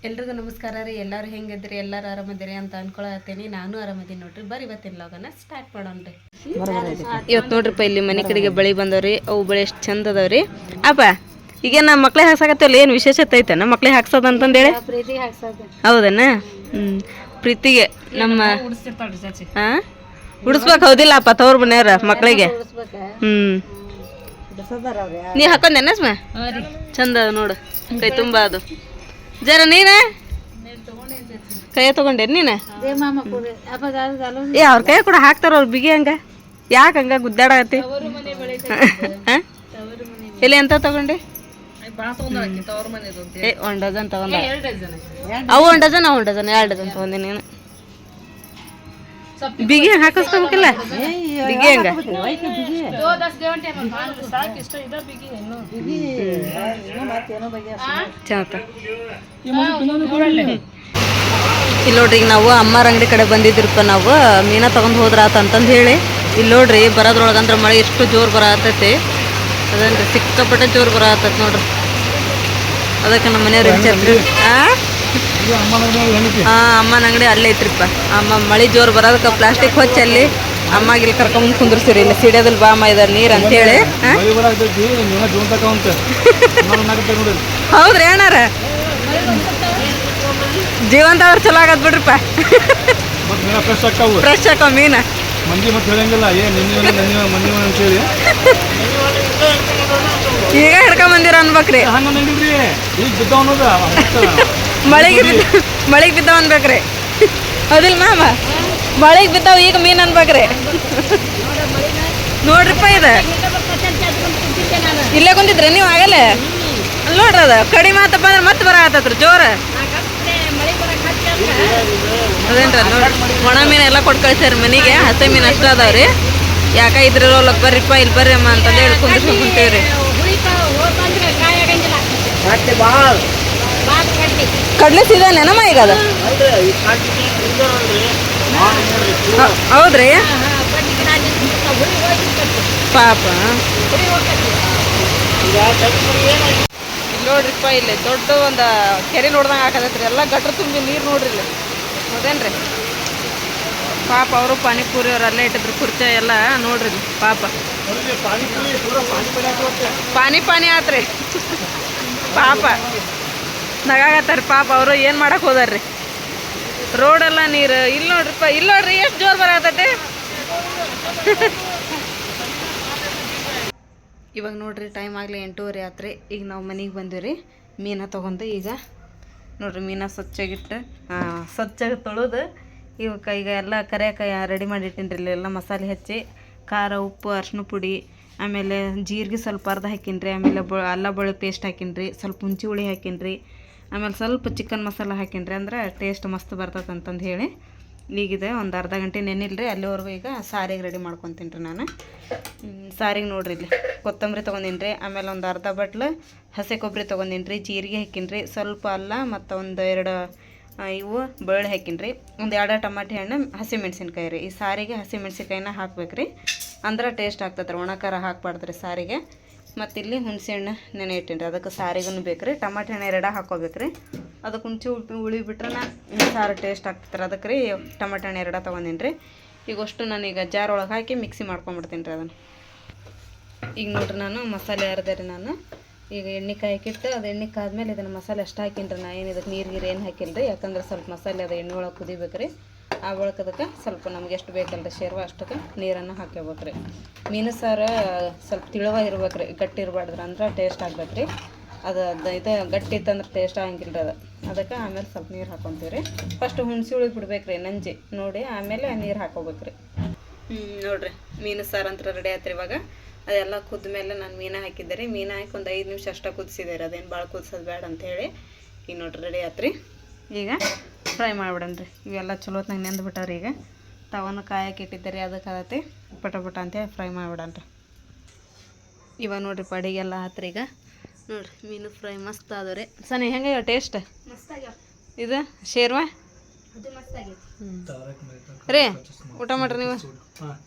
ಎಲ್ರಿಗೂ ನಮಸ್ಕಾರ ರೀ. ಎಲ್ಲರೂ ಹೆಂಗಿದ್ರಿ? ಎಲ್ಲರೂ ಆರಾಮದಿರಿ ಅಂತ ಅನ್ಕೊಳತ್ತೀನಿ. ನಾನು ಆರಾಮದೀನಿ ನೋಡ್ರಿ. ಬರ್ರಿ ಇವತ್ತಿನ ಲಾಗನ್ನ ಸ್ಟಾರ್ಟ್ ಮಾಡೋಣ್ರಿ. ಇವತ್ತು ನೋಡ್ರಿಪ್ಪ ಇಲ್ಲಿ ಮನೆ ಕಡೆಗೆ ಬಳಿ ಬಂದವ್ರಿ. ಅವು ಬಳಿ ಎಷ್ಟು ಚಂದ ಅದಾವ್ರಿ. ಅಪ್ಪ ಈಗ ನಮ್ಮ ಮಕ್ಳಿಗೆ ಹಾಕ್ಸಾಕತ್ತಲ್ಲ, ಏನು ವಿಶೇಷತೆ ಐತೆ ನಮ್ಮ ಮಕ್ಳಿಗೆ ಹಾಕ್ಸೋದು ಅಂತಂದೇಳಿ? ಹೌದನ? ಪ್ರೀತಿಗೆ ನಮ್ಮ ಉಡಿಸ್ಬೇಕು. ಹೌದಿಲ್ಲಪ್ಪ ತವ್ರ ಮನೆಯವ್ರ ಮಕ್ಳಿಗೆ. ನೀ ಹಾಕೊಂಡೇನ ಚಂದ ನೋಡು, ಕೈ ತುಂಬ ಅದು. ಜರ ನೀನ ಕೈ ತಗೊಂಡೇ ನೀನು? ಏ ಅವ್ರ ಕೈ ಕೂಡ ಹಾಕ್ತಾರ ಅವ್ರು ಬಿಗಿ ಹಂಗ. ಯಾಕೆ ಹಂಗ ಗುದ್ದಾಡತಿ? ಎಲ್ಲಿ ಎಂತ ತಗೊಂಡೆ? ಏ 1 ಡಜನ್ ತಗೊಂಡ. ಅವು 1 ಡಜನ್, ಅವು 1 ಡಜನ್, 2 ಡಜನ್ ತಗೊಂಡೆ ನೀನು. ಬಿಗಿ ಹಾಕಿಸ್ಕೋಬೇಕಿಲ್ಲ? ಬಿಗಿ ಹಂಗ ಇಲ್ಲಿ ನೋಡ್ರಿ. ಈಗ ನಾವು ಅಮ್ಮಾರ ಅಂಗಡಿ ಕಡೆ ಬಂದಿದ್ರಪ್ಪ. ನಾವು ಮೀನಾ ತಗೊಂಡ್ ಹೋದ್ರಾತ ಅಂತಂದು ಹೇಳಿ ಇಲ್ಲಿ ನೋಡ್ರಿ ಬರೋದ್ರೊಳಗಂದ್ರೆ ಮಳೆ ಎಷ್ಟು ಜೋರು ಬರತೈತಿ. ಅದಂದ್ರೆ ಸಿಕ್ಕಾಪಟ್ಟೆ ಜೋರು ಬರತೈತಿ ನೋಡ್ರಿ. ಅದಕ್ಕೆ ನಮ್ಮ ಮನೆಯವ್ರು ಅಮ್ಮನ ಅಂಗಡಿ ಅಲ್ಲೇ ಐತ್ರಿಪ್ಪ. ಅಮ್ಮ ಮಳೆ ಜೋರು ಬರೋದಕ್ಕೆ ಪ್ಲಾಸ್ಟಿಕ್ ಹೊಚ್ಚಿ ಅಲ್ಲಿ ಅಮ್ಮಗೆ ಇಲ್ಲಿ ಕರ್ಕೊಂಡ್ ಕುಂದ್ರಸಿರಿ. ಇಲ್ಲಿ ಸಿಡಿಯೋದಿಲ್ಲ ಬಾಮ ಇದ ನೀರು ಅಂತೇಳಿ. ಹೌದ್ರಿ ಅಣ್ಣಾರ? ಜೀವಂತ ಅವ್ರು ಚಲೋ ಆಗದ್ ಬಿಡ್ರಿಪ್ಪ. ಫ್ರೆಶ್ ಹಾಕವ್ ಮೀನ. ಈಗ ಹಿಡ್ಕೊಂಡ್ ಬಂದಿರ ಅನ್ಬೇಕ್ರಿ. ಮಳೆಗೆ ಬಿದ್ದಾವ ಅನ್ಬೇಕ್ರಿ. ಹೌದಿಲ್ಲ ಮಾಮ? ಮಳೆಗೆ ಬಿದ್ದಾವ ಈಗ ಮೀನ್ ಅನ್ಬೇಕ್ರಿ. ನೋಡ್ರಿಪ್ಪ ಇದು ಇಲ್ಲೇ ಕುಂತಿದ್ರಿ ನೀವು ಆಗಲ್ಲ? ಅಲ್ಲಿ ನೋಡ್ರಿ ಅದ ಕಡಿಮೆ ಆತಪ್ಪ ಅಂದ್ರೆ ಮತ್ತೆ ಬರತ್ತತ್ರಿ ಜೋರ. ಅದೇನ್ರಿ ನೋಡ್ರಿ ಒಣ ಮೀನು ಎಲ್ಲ ಕೊಟ್ಟು ಕಳ್ಸ್ಯಾರ ಮನೆಗೆ. ಹಸೆ ಮೀನು ಅಷ್ಟ ಅದಾವ್ರಿ. ಯಾಕ ಇದ್ರೊಳಗೆ ಬರ್ರಿಪ್ಪ ಇಲ್ಲಿ ಬರ್ರಿ ಅಮ್ಮ ಅಂತಂದು ಹೇಳಿ ಕುಂದಿಸ್ಕೊಂಡು ಕುಂತೀವ್ರಿ. ಕಡ್ಲೆ ಸೀದಾನೇನಮ್ಮ ಈಗ ಅದು? ಹೌದ್ರಿ ಪಾಪ. ಇಲ್ಲಿ ನೋಡ್ರಿಪ್ಪ ಇಲ್ಲಿ ದೊಡ್ಡ ಒಂದು ಕೆರೆ ನೋಡ್ದಂಗೆ ಹಾಕದೈತ್ರಿ. ಎಲ್ಲ ಗಟ್ರ ತುಂಬಿ ನೀರು ನೋಡ್ರಿ ಇಲ್ಲಿ. ಹೌದೇನ್ರಿ? ಪಾಪ ಅವರು ಪಾನಿಪುರಿ ಅವ್ರು ಅಲ್ಲೇ ಇಟ್ಟಿದ್ರು ಕುರ್ಚಿ ಎಲ್ಲ ನೋಡ್ರಿ ಪಾಪ. ಪಾನಿ ಆತ್ರಿ ಪಾಪ. ನಗಾಗತ್ತಾರ ಪಾಪ. ಅವರು ಏನು ಮಾಡಕ್ಕೆ ಹೋದಾರ್ರಿ. ರೋಡೆಲ್ಲ ನೀರು. ಇಲ್ಲಿ ನೋಡ್ರಿಪ್ಪ, ಇಲ್ಲಿ ನೋಡ್ರಿ ಎಷ್ಟು ಜೋರು ಬರತೈತೆ. ಇವಾಗ ನೋಡ್ರಿ ಟೈಮ್ ಆಗಲಿ 8:30 ಆತ್ರಿ. ಈಗ ನಾವು ಮನೆಗೆ ಬಂದಿವ್ರಿ ಮೀನ ತೊಗೊಂಡು. ಈಗ ನೋಡ್ರಿ ಮೀನ ಸ್ವಚ್ಛಾಗಿಟ್ಟು ಸ್ವಚ್ಛಾಗಿ ತೊಳೆದು ಇವಕ್ಕೆ ಈಗ ಎಲ್ಲ ಕರಿಯಾಕ ರೆಡಿ ಮಾಡಿಟ್ಟಿನ್ರಿ. ಇಲ್ಲಿ ಎಲ್ಲ ಮಸಾಲೆ ಹಚ್ಚಿ ಖಾರ, ಉಪ್ಪು, ಅರ್ಶಿನ ಪುಡಿ, ಆಮೇಲೆ ಜೀರಿಗೆ ಸ್ವಲ್ಪ ಅರ್ಧ ಹಾಕಿನ್ರಿ. ಆಮೇಲೆ ಅಲ್ಲ ಬೆಳ್ಳುಳ್ಳಿ ಪೇಸ್ಟ್ ಹಾಕಿನ್ರಿ. ಸ್ವಲ್ಪ ಹುಂಚಿ ಹುಳಿ ಹಾಕಿನ್ರಿ. ಆಮೇಲೆ ಸ್ವಲ್ಪ ಚಿಕನ್ ಮಸಾಲ ಹಾಕಿನ್ರಿ. ಅಂದ್ರೆ ಟೇಸ್ಟ್ ಮಸ್ತ್ ಬರ್ತದೆ ಅಂತಂದು ಹೇಳಿ ಈಗಿದೆ ಒಂದು ಅರ್ಧ ಗಂಟೆ ನೆನಿಲ್ರಿ. ಅಲ್ಲಿವರೆಗೂ ಈಗ ಸಾರಿಗೆ ರೆಡಿ ಮಾಡ್ಕೊತೀನಿ ರೀ ನಾನು. ಸಾರಿಗೆ ನೋಡ್ರಿ ಇಲ್ಲಿ ಕೊತ್ತಂಬರಿ ತೊಗೊಂಡಿನ್ರಿ. ಆಮೇಲೆ ಒಂದು ಅರ್ಧ ಬಟ್ಲು ಹಸಿ ಕೊಬ್ಬರಿ ತೊಗೊಂಡಿನ್ರಿ. ಜೀರಿಗೆ ಹಾಕಿನ್ರಿ. ಸ್ವಲ್ಪ ಅಲ್ಲ ಮತ್ತು ಒಂದು 2 ಇವು ಬೆಳ್ಳುಳ್ಳಿ ಹಾಕಿನ್ರಿ. ಒಂದು 2 ಟಮಾಟಿ ಹಣ್ಣು, ಹಸಿ ಮೆಣಸಿನ್ಕಾಯಿ ರೀ. ಈ ಸಾರಿಗೆ ಹಸಿ ಮೆಣಸಿನ್ಕಾಯಿನ ಹಾಕ್ಬೇಕ್ರಿ. ಅಂದ್ರೆ ಟೇಸ್ಟ್ ಆಗ್ತದೆ ರೀ. ಒಣ ಖಾರ ಹಾಕ್ಬಾರ್ದ್ರಿ ಸಾರಿಗೆ. ಮತ್ತು ಇಲ್ಲಿ ಹುಣಸೆ ಹಣ್ಣು ನೆನೆ ಇಟ್ಟಿನ್ರಿ. ಅದಕ್ಕೆ ಸಾರಿಗೂ ಬೇಕು ರೀ. ಟಮಾಟಿ ಹಣ್ಣು 2 ಹಾಕ್ಕೋಬೇಕ್ರಿ. ಅದಕ್ಕೆ ಹುಣಸೆ ಹುಳಿ ಬಿಟ್ರೆ ಸಾರು ಟೇಸ್ಟ್ ಆಗ್ತದೆ. ಅದಕ್ಕೆ ರೀ ಟಮಾಟಿ ಹಣ್ಣು 2 ತೊಗೊಂಡಿನ್ರಿ. ಈಗ ಅಷ್ಟು ನಾನೀಗ ಜಾರ್ ಒಳಗೆ ಹಾಕಿ ಮಿಕ್ಸಿ ಮಾಡ್ಕೊಂಬಿಡ್ತೀನಿ ರೀ ಅದನ್ನು. ಈಗ ನೋಡ್ರಿ ನಾನು ಮಸಾಲೆ ಅರ್ದೆ ರೀ. ನಾನು ಈಗ ಎಣ್ಣೆ ಕಾಯಕ್ಕಿಟ್ಟು ಅದು ಎಣ್ಣೆ ಕಾದ್ಮೇಲೆ ಇದನ್ನು ಮಸಾಲೆ ಅಷ್ಟು ಹಾಕಿನ್ರಿ. ನಾ ಏನು ಇದಕ್ಕೆ ನೀರು ಏನು ಹಾಕಿಲ್ರಿ. ಯಾಕಂದ್ರೆ ಸ್ವಲ್ಪ ಮಸಾಲೆ ಅದು ಎಣ್ಣೆ ಒಳಗೆ ಕುದಿಬೇಕ್ರಿ. ಆ ಒಳಗೆ ಅದಕ್ಕೆ ಸ್ವಲ್ಪ ನಮ್ಗೆ ಎಷ್ಟು ಬೇಕಲ್ರಿ ಶೇರ್ವ ಅಷ್ಟಕ್ಕೆ ನೀರನ್ನು ಹಾಕ್ಕೋಬೇಕ್ರಿ. ಮೀನು ಸಾರು ಸ್ವಲ್ಪ ತಿಳುವಾಗಿರ್ಬೇಕ್ರಿ, ಗಟ್ಟಿ ಇರಬಾರ್ದ್ರಿ. ಅಂದ್ರೆ ಟೇಸ್ಟ್ ಆಗ್ಬೇಕ್ರಿ. ಅದು ಇದು ಗಟ್ಟಿ ಇತ್ತಂದ್ರೆ ಟೇಸ್ಟ್ ಆಗಂಗಿಲ್ಲ ರೀ ಅದು. ಅದಕ್ಕೆ ಆಮೇಲೆ ಸ್ವಲ್ಪ ನೀರು ಹಾಕ್ಕೊಂತೀವಿ ರೀ. ಫಸ್ಟ್ ಹುಣಸೆ ಹುಳಿ ಬಿಡ್ಬೇಕ್ರಿ ನಂಜಿ ನೋಡಿ, ಆಮೇಲೆ ನೀರು ಹಾಕ್ಕೋಬೇಕ್ರಿ. ನೋಡಿರಿ ಮೀನು ಸಾರು ಅಂತ ರೆಡಿ ಆಯ್ತು ಇವಾಗ. ಅದೆಲ್ಲ ಕುದ್ದ ಮೇಲೆ ನಾನು ಮೀನು ಹಾಕಿದ್ದೆ ರೀ. ಮೀನು ಹಾಕಿ ಒಂದು 5 ನಿಮಿಷ ಅಷ್ಟೇ ಕುದಿಸಿದೆ ರೀ. ಅದೇನು ಭಾಳ ಕುದಿಸೋದು ಬೇಡ ಅಂಥೇಳಿ. ಈಗ ನೋಡ್ರಿ ರೆಡಿ ಆಯ್ತು ರೀ. ಈಗ ಫ್ರೈ ಮಾಡಿಬಿಡನ್ರಿ. ಇವೆಲ್ಲ ಚಲೋತ್ನಾಗ ನೆಂದ್ಬಿಟ್ಟವ್ರಿ. ಈಗ ತವನು ಕಾಯಕ್ಕೆ ಇಟ್ಟಿದ್ದೆ ರೀ. ಅದಕ್ಕೆ ಅದೈತಿ ಪಟ ಅಂತೇಳಿ ಫ್ರೈ ಮಾಡಿಬಿಡನ್ರಿ. ಇವಾಗ ನೋಡ್ರಿ ಅಡಿಗೆಲ್ಲ ಆತ್ರಿ. ಈಗ ನೋಡ್ರಿ ಮೀನು ಫ್ರೈ ಮಸ್ತ್ ಆದವ್ರಿ. ಸನಿ ಹೆಂಗೆ ಟೇಸ್ಟ್ ಇದು ಶೇರ್ವಾ ರೀ? ಊಟ ಮಾಡ್ರಿ ನೀವು.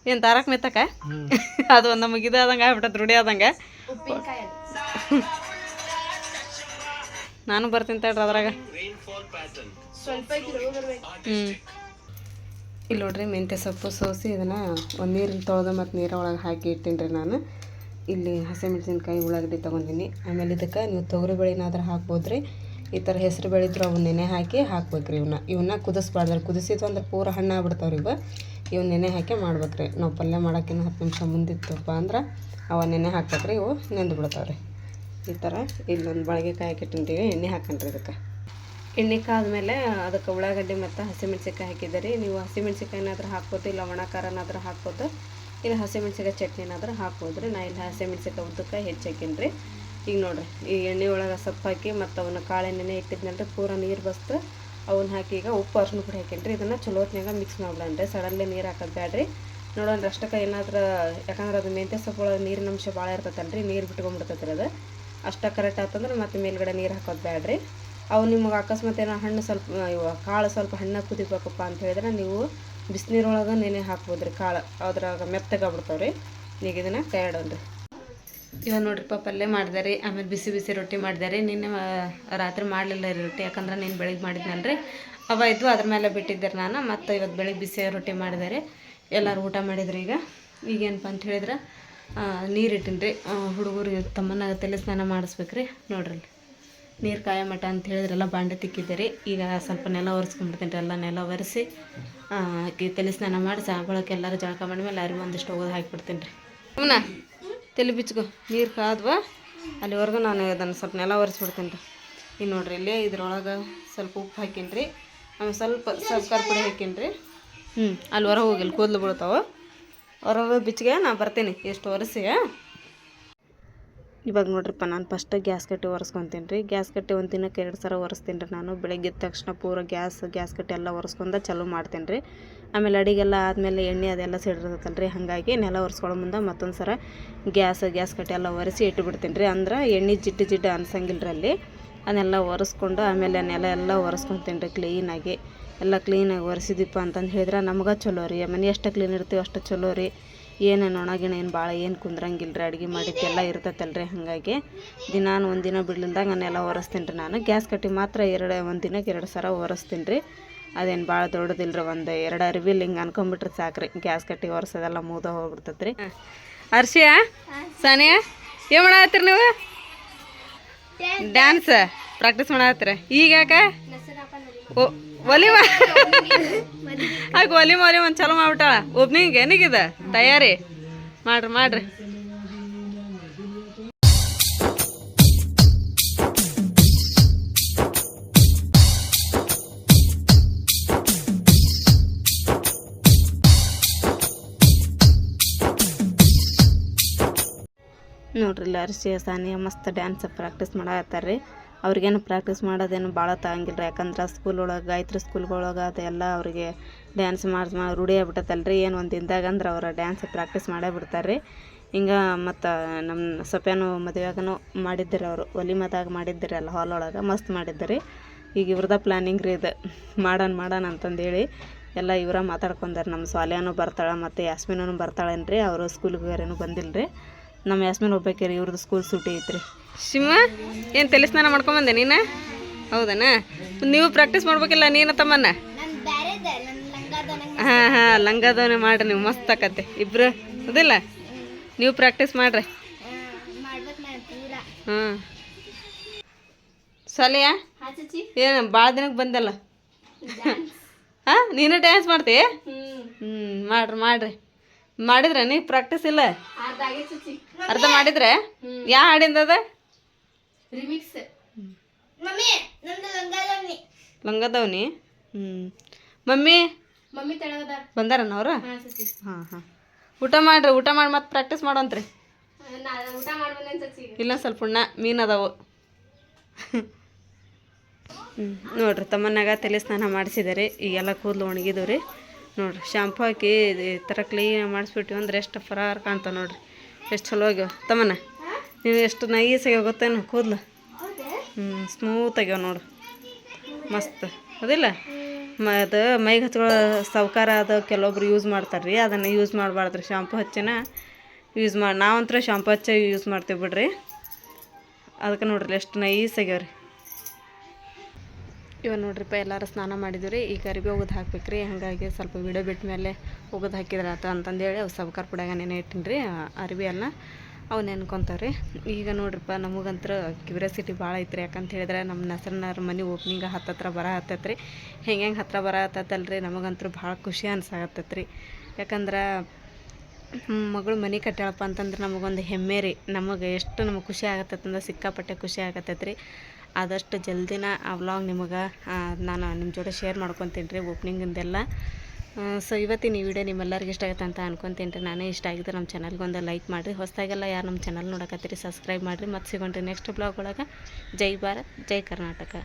ಏನು ತಾರಕ್ ಮೆತ್ತಕ? ಅದು ಒಂದು ನಮಗೆ ಇದು ಆದಂಗೆ ಆಗ್ಬಿಟ್ಟತ್ ರೂಢಿ ಆದಂಗೆ. ನಾನು ಬರ್ತೀನಿ ತಡ್ರಿ ಅದ್ರಾಗ. ಇಲ್ಲಿ ನೋಡ್ರಿ ಮೆಂತ್ಯ ಸೊಪ್ಪು ಸೋಸಿ ಇದನ್ನು ಒಂದು ನೀರಲ್ಲಿ ತೊಳೆದು ಮತ್ತು ನೀರ ಒಳಗೆ ಹಾಕಿ ಇಟ್ಟೀನಿ ರೀ ನಾನು. ಇಲ್ಲಿ ಹಸಿಮೆಣಸಿನ್ಕಾಯಿ ಉಳ್ಳಾಗಡ್ಡಿ ತೊಗೊಂಡಿನಿ. ಆಮೇಲೆ ಇದಕ್ಕೆ ನೀವು ತೊಗರಿಬೇಳೆನಾದ್ರೂ ಹಾಕ್ಬೋದು ರೀ. ಈ ಥರ ಹೆಸರು ಬೆಳಿದ್ರು ಅವನ್ನ ನೆನೆ ಹಾಕಿ ಹಾಕ್ಬೇಕು ರೀ. ಇವನ್ನ ಕುದಿಸ್ಬಾರ್ದು. ಕುದಿಸಿದ್ವು ಅಂದ್ರೆ ಪೂರ ಹಣ್ಣು ಆಗ್ಬಿಡ್ತಾವ್ರಿ ಇವು ನೆನೆ ಹಾಕಿ ಮಾಡ್ಬೇಕು ರೀ. ನಾವು ಪಲ್ಯ ಮಾಡೋಕ್ಕಿಂತ 10 ನಿಮಿಷ ಮುಂದಿತ್ತಪ್ಪ ಅಂದ್ರೆ ಅವ ನೆನೆ ಹಾಕ್ಬೇಕು ರೀ. ಇವು ನೆಂದು ಬಿಡ್ತಾವ್ರಿ. ಈ ಥರ ಇಲ್ಲೊಂದು ಬಾಳಿಗೆಕಾಯಿ ಹಾಕಿಟ್ಟಿರ್ತೀವಿ. ಎಣ್ಣೆ ಹಾಕಣ್ರಿ ಇದಕ್ಕೆ. ಎಣ್ಣೆ ಕಾದ್ಮೇಲೆ ಅದಕ್ಕೆ ಉಳ್ಳಾಗಡ್ಡಿ ಮತ್ತು ಹಸಿಮೆಣ್ಸಿಕಾಯಿ ಹಾಕಿದ್ದೀರಿ. ನೀವು ಹಸಿಮೆಣ್ಸಿಕಾಯಿನಾದ್ರೂ ಹಾಕ್ಬೋದು, ಇಲ್ಲ ಒಣ ಖಾರನಾದ್ರೂ ಹಾಕ್ಬೋದು, ಇಲ್ಲ ಹಸಿಮೆಣ್ಸಿಕಾಯಿ ಚಟ್ನಿನಾದ್ರೂ ಹಾಕ್ಬೋದು ರೀ. ನಾ ಇಲ್ಲಿ ಹಸಿಮೆಣ್ಸಿಕಾಯಿ ಉದ್ದಕ್ಕೆ ಹೆಚ್ಚಾಕೀನಿ ರೀ. ಈಗ ನೋಡಿರಿ ಈ ಎಣ್ಣೆ ಒಳಗೆ ಸೊಪ್ಪು ಹಾಕಿ ಮತ್ತು ಅವನ್ನ ಕಾಳು ನೆನೆ ಇಟ್ಟಿದ್ನಲ್ರಿ ಪೂರ ನೀರು ಬಸ್ತು ಅವನ್ನ ಹಾಕಿ ಈಗ ಉಪ್ಪು ಅರ್ಶಿನ ಪುಡಿ ಹಾಕೀನಿ ರೀ. ಇದನ್ನು ಚಲೋ ಹೊತ್ನಾಗ ಮಿಕ್ಸ್ ಮಾಡ್ಬಿಡಣ್ರಿ. ಸಡನ್ಲಿ ನೀರು ಹಾಕೋದು ಬೇಡ್ರಿ. ನೋಡೋಣ ಅಷ್ಟಕ್ಕೆ ಏನಾದ್ರೂ, ಯಾಕಂದ್ರೆ ಅದು ಮೆಂತ್ಯ ಸೊಪ್ಪು ಒಳಗೆ ನೀರಿನ ಅಂಶ ಭಾಳ ಇರ್ತೈತಲ್ರಿ, ನೀರು ಬಿಟ್ಕೊಂಡ್ಬಿಡ್ತೈತೆ ರೀ. ಅದು ಅಷ್ಟು ಕರೆಕ್ಟ್ ಆತಂದ್ರೆ ಮತ್ತೆ ಮೇಲ್ಗಡೆ ನೀರು ಹಾಕೋದು ಬೇಡ್ರಿ. ಅವು ನಿಮಗೆ ಅಕಸ್ಮಾತ್ ಏನೋ ಹಣ್ಣು ಸ್ವಲ್ಪ ಕಾಳು ಸ್ವಲ್ಪ ಹಣ್ಣಾಗಿ ಕುದಿಬೇಕಪ್ಪ ಅಂತ ಹೇಳಿದ್ರೆ ನೀವು ಬಿಸಿನೀರೊಳಗೆ ನೆನೆ ಹಾಕ್ಬೋದು ರೀ. ಕಾಳು ಅದ್ರಾಗ ಮೆತ್ತಗಾಗ್ಬಿಡ್ತಾವೆ ರೀ. ಈಗ ಇದನ್ನು ಕೈ ಆಡೋಣ್ರಿ. ಇವಾಗ ನೋಡ್ರಿಪ್ಪ ಪಲ್ಯ ಮಾಡಿದೆ ರೀ. ಆಮೇಲೆ ಬಿಸಿ ಬಿಸಿ ರೊಟ್ಟಿ ಮಾಡಿದೆ ರೀ. ನಿನ್ನೆ ರಾತ್ರಿ ಮಾಡಲಿಲ್ಲ ರೀ ರೊಟ್ಟಿ, ಯಾಕಂದ್ರೆ ನೀನು ಬೆಳಿಗ್ಗೆ ಮಾಡಿದ್ನಲ್ರಿ ಅವ ಇದ್ವು, ಅದ್ರ ಮೇಲೆ ಬಿಟ್ಟಿದ್ದೆ ನಾನು. ಮತ್ತು ಇವತ್ತು ಬೆಳಿಗ್ಗೆ ಬಿಸಿ ರೊಟ್ಟಿ ಮಾಡಿದೆ ರೀ. ಎಲ್ಲರೂ ಊಟ ಮಾಡಿದ್ರಿ. ಈಗೇನಪ್ಪ ಅಂತ ಹೇಳಿದ್ರೆ ನೀರು ಇಟ್ಟಿನಿ ರೀ. ಹುಡುಗರು ತಮ್ಮನಾಗ ತಲೆ ಸ್ನಾನ ಮಾಡಿಸ್ಬೇಕು ರೀ. ನೋಡ್ರಿ ನೀರು ಕಾಯ ಮಠ ಅಂತ ಹೇಳಿದ್ರೆಲ್ಲ ಬಾಂಡೆ ತಿಕ್ಕಿದ್ದೆ ರೀ. ಈಗ ಸ್ವಲ್ಪ ನೆಲ ಒರೆಸ್ಕೊಂಡ್ಬಿಡ್ತೀನಿ ರೀ. ಎಲ್ಲ ನೆಲ ಒರೆಸಿ ತಲೆ ಸ್ನಾನ ಮಾಡಿಸಿ ಬಳಕೆ ಎಲ್ಲರೂ ಜಳಕ ಮಾಡಿದ್ಮೇಲೆ ಯಾರಿಗೂ ಒಂದಿಷ್ಟು ಹೋಗೋದು ಹಾಕಿಬಿಡ್ತೀನಿ ರೀ. ಅವನ್ನ ತಲೆ ಬಿಚ್ಕೊ ನೀರು ಕಾದ್ವಾ ಅಲ್ಲಿವರೆಗೂ ನಾನು ಅದನ್ನು ಸ್ವಲ್ಪ ನೆಲ ಒರೆಸ್ಬಿಡ್ತೀನಿ ರೀ. ಈಗ ನೋಡ್ರಿ ಇಲ್ಲಿ ಇದ್ರೊಳಗೆ ಸ್ವಲ್ಪ ಉಪ್ಪು ಹಾಕೀನಿ ರೀ. ಆಮೇಲೆ ಸ್ವಲ್ಪ ಖಾರ ಪುಡಿ ಹಾಕೀನಿ ರೀ. ಅಲ್ಲಿ ಹೊರ ಹೋಗಿಲ್ಲ, ಕೂದಲು ಬೀಳ್ತಾವೆ. ಹೊರಗೆ ಬಿಚ್ಚಿಗೆ ನಾ ಬರ್ತೀನಿ ಎಷ್ಟು ಒರೆಸಿ. ಇವಾಗ ನೋಡ್ರಿಪ್ಪ ನಾನು ಫಸ್ಟ್ ಗ್ಯಾಸ್ ಕಟ್ಟಿ ಒರೆಸ್ಕೊತೀನಿ ರೀ. ಗ್ಯಾಸ್ ಕಟ್ಟಿ ಒಂದು ದಿನಕ್ಕೆ 2 ಸಲ ಒರೆಸ್ತೀನಿ ರೀ ನಾನು. ಬೆಳಗ್ಗೆ ಎದ್ದ ತಕ್ಷಣ ಪೂರ ಗ್ಯಾಸ್ ಕಟ್ಟಿ ಎಲ್ಲ ಒರೆಸ್ಕೊಂಡು ಚಾಲೂ ಮಾಡ್ತೀನಿ ರೀ. ಆಮೇಲೆ ಅಡುಗೆಲ್ಲ ಆದಮೇಲೆ ಎಣ್ಣೆ ಅದೆಲ್ಲ ಸಿಡಿರ್ತೈತಲ್ಲ ರೀ, ಹಾಗಾಗಿ ನೆಲ ಒರೆಸ್ಕೊಳ್ಳೋ ಮುಂದೆ ಮತ್ತೊಂದು ಸಲ ಗ್ಯಾಸ್ ಕಟ್ಟಿ ಎಲ್ಲ ಒರೆಸಿ ಇಟ್ಟುಬಿಡ್ತೀನಿ ರೀ. ಅಂದ್ರೆ ಎಣ್ಣೆ ಜಿಡ್ಡು ಅನ್ಸಂಗಿಲ್ಲ ರೀ ಅಲ್ಲಿ. ಅದನ್ನೆಲ್ಲ ಒರೆಸ್ಕೊಂಡು ಆಮೇಲೆ ನೆಲ ಎಲ್ಲ ಒರೆಸ್ಕೊತೀನಿ ರೀ ಕ್ಲೀನಾಗಿ. ಎಲ್ಲ ಕ್ಲೀನಾಗಿ ಒರೆಸಿದಿಪ್ಪ ಅಂತಂದು ಹೇಳಿದ್ರೆ ನಮ್ಗೆ ಚಲೋ ರೀ. ಮನೆ ಎಷ್ಟು ಕ್ಲೀನ್ ಇರ್ತೀವಿ ಅಷ್ಟು ಚಲೋ ರೀ. ಏನೇನು ಒಣಗಿಣ ಏನು ಭಾಳ ಏನು ಕುಂದ್ರಂಗಿಲ್ಲ ರೀ. ಅಡುಗೆ ಮಾಡಿದ್ದೆಲ್ಲ ಇರ್ತೈತಲ್ಲ ರೀ. ಹಾಗಾಗಿ ಒಂದು ದಿನ ಬಿಡ್ಲಿಲ್ದಾಗ ನಾನೆಲ್ಲ ಒರೆಸ್ತೀನಿ ರೀ ನಾನು. ಗ್ಯಾಸ್ ಕಟ್ಟಿ ಮಾತ್ರ ಒಂದು ದಿನಕ್ಕೆ 2 ಸಲ ಒರೆಸ್ತೀನಿ ರೀ. ಅದೇನು ಭಾಳ ದೊಡ್ಡದಿಲ್ಲ ರೀ. ಒಂದು 2 ಅರಿವಿಲ್ ಹಿಂಗೆ ಅನ್ಕೊಂಬಿಟ್ರೆ ಸಾಕ್ರಿ. ಗ್ಯಾಸ್ ಕಟ್ಟಿ ಒರೆಸೋದೆಲ್ಲ ಮುಗ್ದ ಹೋಗ್ಬಿಡ್ತೈತೆ ರೀ. ಹರ್ಷಿಯ ಸಾನಿಯಾ ಏನು ಮಾಡತ್ತೀರಿ ನೀವು? ಡ್ಯಾನ್ಸ್ ಪ್ರಾಕ್ಟೀಸ್ ಮಾಡತ್ತೀರ? ಈಗ ಯಾಕೆ ಒಲಿಮ ಆಗ ಒಲಿಮ ಒಂದು ಚಲೋ ಮಾಡ್ಬಿಟ್ಟಾಳ. ಒಬ್ನಿಗೆ ಏನಿಗಿದೆ ತಯಾರಿ ಮಾಡ್ರಿ. ನೋಡ್ರಿ ಇಲ್ಲಿ ಅರ್ಶಿಯ ಸಾನಿಯ ಮಸ್ತ್ ಡ್ಯಾನ್ಸ್ ಪ್ರಾಕ್ಟೀಸ್ ಮಾಡತ್ತಾರ ರೀ. ಅವ್ರಿಗೇನು ಪ್ರಾಕ್ಟೀಸ್ ಮಾಡೋದೇನು ಭಾಳ ತಗಂಗಿಲ್ಲ ರೀ. ಯಾಕಂದ್ರೆ ಸ್ಕೂಲೊಳಗೆ ಗಾಯತ್ರಿ ಸ್ಕೂಲ್ಗಳೊಳಗೆ ಅದೆಲ್ಲ ಅವ್ರಿಗೆ ಡ್ಯಾನ್ಸ್ ಮಾಡಿ ರೂಢಿ ಆಗ್ಬಿಟ್ಟತ್ತಲ್ಲ ರೀ. ಏನು ಒಂದು ದಿನದಾಗ ಅಂದ್ರೆ ಅವ್ರು ಡ್ಯಾನ್ಸ್ ಪ್ರಾಕ್ಟೀಸ್ ಮಾಡೇ ಬಿಡ್ತಾರೆ ರೀ. ಹಿಂಗೆ ಮತ್ತು ನಮ್ಮ ಸೊಪ್ಯಾನು ಮದುವೆಯಾಗನೂ ಮಾಡಿದ್ದೀರಿ ಅವರು. ಒಲಿಮದಾಗ ಮಾಡಿದ್ದೀರಿ ಅಲ್ಲ ಹಾಲ್ ಒಳಗೆ ಮಸ್ತ್ ಮಾಡಿದ್ದೀರಿ. ಈಗ ಇವ್ರದ ಪ್ಲ್ಯಾನಿಂಗ್ ರೀ ಇದು. ಮಾಡೋಣ ಅಂತಂದೇಳಿ ಎಲ್ಲ ಇವರ ಮಾತಾಡ್ಕೊಂಡಾರೆ. ನಮ್ಮ ಸ್ವಾಲಿಯಾನು ಬರ್ತಾಳೆ ಮತ್ತು ಯಾಸ್ಮಿನೂ ಬರ್ತಾಳೇನು ರೀ. ಅವರು ಸ್ಕೂಲಿಗೆ ಬೇರೆನೂ ಬಂದಿಲ್ಲ ರೀ. ನಮ್ಮ ಯಾಸ್ಮಿನ್ ಹೋಗ್ಬೇಕ್ರಿ. ಇವ್ರದ್ದು ಸ್ಕೂಲ್ ಸೂಟಿ ಐತ್ರಿ. ಶಿವ ಏನು ತಲೆ ಸ್ನಾನ ಮಾಡ್ಕೊಂಬಂದೆ ನೀನು? ಹೌದನಾ? ನೀವು ಪ್ರಾಕ್ಟೀಸ್ ಮಾಡ್ಬೇಕಿಲ್ಲ ನೀನು ತಮ್ಮನ್ನ? ಹಾಂ ಲಂಗಾದವನೇ ಮಾಡ್ರಿ ನೀವು. ಮಸ್ತ್ ಆಕತ್ತೆ ಇಬ್ರು ಅದಿಲ್ಲ. ನೀವು ಪ್ರಾಕ್ಟೀಸ್ ಮಾಡ್ರಿ. ಹಾಂ ಸಾಲಿಯಾ ಏನು ಭಾಳ ದಿನಕ್ಕೆ ಬಂದಲ್ಲ? ಹಾಂ ನೀನು ಡ್ಯಾನ್ಸ್ ಮಾಡ್ತೀಯ? ಮಾಡ್ರಿ ಮಾಡಿದ್ರೆ ನೀವು ಪ್ರಾಕ್ಟೀಸ್ ಇಲ್ಲ? ಅರ್ಧ ಮಾಡಿದ್ರೆ ಯಾವ ಹಾಡಿಂದ ಅದ? ಲಂಗದವನಿ. ಮಮ್ಮಿ ಬಂದಾರನ ಅವ್ರು? ಹಾಂ ಊಟ ಮಾಡಿ ಮತ್ತೆ ಪ್ರಾಕ್ಟೀಸ್ ಮಾಡೋಂತ್ರಿ. ಇಲ್ಲ ಸ್ವಲ್ಪ ಮೀನು ಅದಾವು. ನೋಡ್ರಿ ತಮ್ಮನಾಗ ತಲೆ ಸ್ನಾನ ಮಾಡಿಸಿದಾರೆ. ಈಗೆಲ್ಲ ಕೂದಲು ಒಣಗಿದವು ರೀ. ನೋಡ್ರಿ ಶಾಂಪು ಹಾಕಿ ಈ ಥರ ಕ್ಲೀನ್ ಮಾಡಿಸ್ಬಿಟ್ಟಿವಿ ಅಂದ್ರೆ ಎಷ್ಟು ಫರಾರ್ ಕಾಣ್ತಾವೆ ನೋಡ್ರಿ. ಎಷ್ಟು ಚಲೋ ಆಗ್ಯಾವ ತಮ್ಮನ. ನೀವು ಎಷ್ಟು ನೈಸಾಗ್ಯಾವ ಗೊತ್ತೇನು ಕೂದಲು? ಸ್ಮೂತ್ ಆಗ್ಯಾವ ನೋಡು. ಮಸ್ತ್ ಅದಿಲ್ಲ. ಅದು ಮೈಗೆ ಹಚ್ಕೊಳ್ಳೋ ಸೌಕಾರ ಅದು ಕೆಲವೊಬ್ರು ಯೂಸ್ ಮಾಡ್ತಾರೆ ರೀ. ಅದನ್ನು ಯೂಸ್ ಮಾಡಬಾರ್ದು ರೀ. ಶಾಂಪು ಹಚ್ಚಿನ ನಾವಂತೂ ಶಾಂಪು ಹಚ್ಚಿ ಯೂಸ್ ಮಾಡ್ತೀವಿ ಬಿಡ್ರಿ. ಅದಕ್ಕೆ ನೋಡ್ರಿ ಎಷ್ಟು ನೈಸ್ ಆಗ್ಯಾವ ರೀ. ಇವಾಗ ನೋಡ್ರಿಪ್ಪ ಎಲ್ಲರೂ ಸ್ನಾನ ಮಾಡಿದ್ವಿ ರೀ. ಈಗ ಅರಿವಿ ಒಗದು ಹಾಕ್ಬೇಕು ರೀ. ಹಾಗಾಗಿ ಸ್ವಲ್ಪ ವಿಡಿಯೋ ಬಿಟ್ಟ ಮೇಲೆ ಒಗದು ಹಾಕಿದ್ರೆ ಆತ ಅಂತಂದೇಳಿ ಅವು ಸಬ್ಕರ್ ಪುಡ್ಯಾಗ ನೆನೆ ಇಟ್ಟಿನಿ ರೀ ಅರಿವಿ ಎಲ್ಲ ಅವು ನೆನ್ಕೊತಾವ್ರಿ. ಈಗ ನೋಡ್ರಿಪ್ಪ ನಮಗಂತೂ ಕ್ಯೂರಿಯಾಸಿಟಿ ಭಾಳ ಐತ್ರಿ. ಯಾಕಂತ ಹೇಳಿದ್ರೆ ನಮ್ಮ ನಸರನವ್ರ ಮನೆ ಓಪ್ನಿಂಗ್ ಹತ್ತತ್ರ ಬರ ಹತ್ತೈತ್ರಿ. ಹೆಂಗೆ ಹತ್ರ ಬರ ಹತ್ತತ್ತಲ್ರಿ ನಮಗಂತೂ ಭಾಳ ಖುಷಿ ಅನ್ಸಾಕತ್ತೈತ್ರಿ. ಯಾಕಂದ್ರೆ ಮಗಳು ಮನೆ ಕಟ್ಟಾಳಪ್ಪ ಅಂತಂದ್ರೆ ನಮಗೊಂದು ಹೆಮ್ಮೆ ರೀ. ನಮಗೆ ಎಷ್ಟು ನಮಗೆ ಖುಷಿ ಆಗತ್ತಂದ್ರೆ ಸಿಕ್ಕಾಪಟ್ಟೆ ಖುಷಿ ಆಗತ್ತೈತ್ರಿ. ಆದಷ್ಟು ಜಲ್ದಿನ ಆ ವ್ಲಾಗ್ ನಿಮಗೆ ನಾನು ನಿಮ್ಮ ಜೊತೆ ಶೇರ್ ಮಾಡ್ಕೊತೀನಿ ರೀ ಓಪ್ನಿಂಗಿಂದೆಲ್ಲ. ಸೊ ಇವತ್ತಿನ ಈ ವಿಡಿಯೋ ನಿಮ್ಮೆಲ್ಲರಿಗೂ ಇಷ್ಟ ಆಗುತ್ತೆ ಅಂತ ಅನ್ಕೊತೀನಿ ರೀ. ನಾನೇ ಇಷ್ಟ ಆಗಿದ್ರೆ ನಮ್ಮ ಚಾನಲ್ಗೆ ಒಂದು ಲೈಕ್ ಮಾಡಿರಿ. ಹೊಸದಾಗೆಲ್ಲ ಯಾರು ನಮ್ಮ ಚಾನಲ್ ನೋಡಕತ್ತೀರಿ ಸಬ್ಸ್ಕ್ರೈಬ್ ಮಾಡಿರಿ. ಮತ್ತೆ ಸಿಗೋಣ್ರಿ ನೆಕ್ಸ್ಟ್ ಬ್ಲಾಗ್ ಒಳಗೆ. ಜೈ ಭಾರತ್ ಜೈ ಕರ್ನಾಟಕ.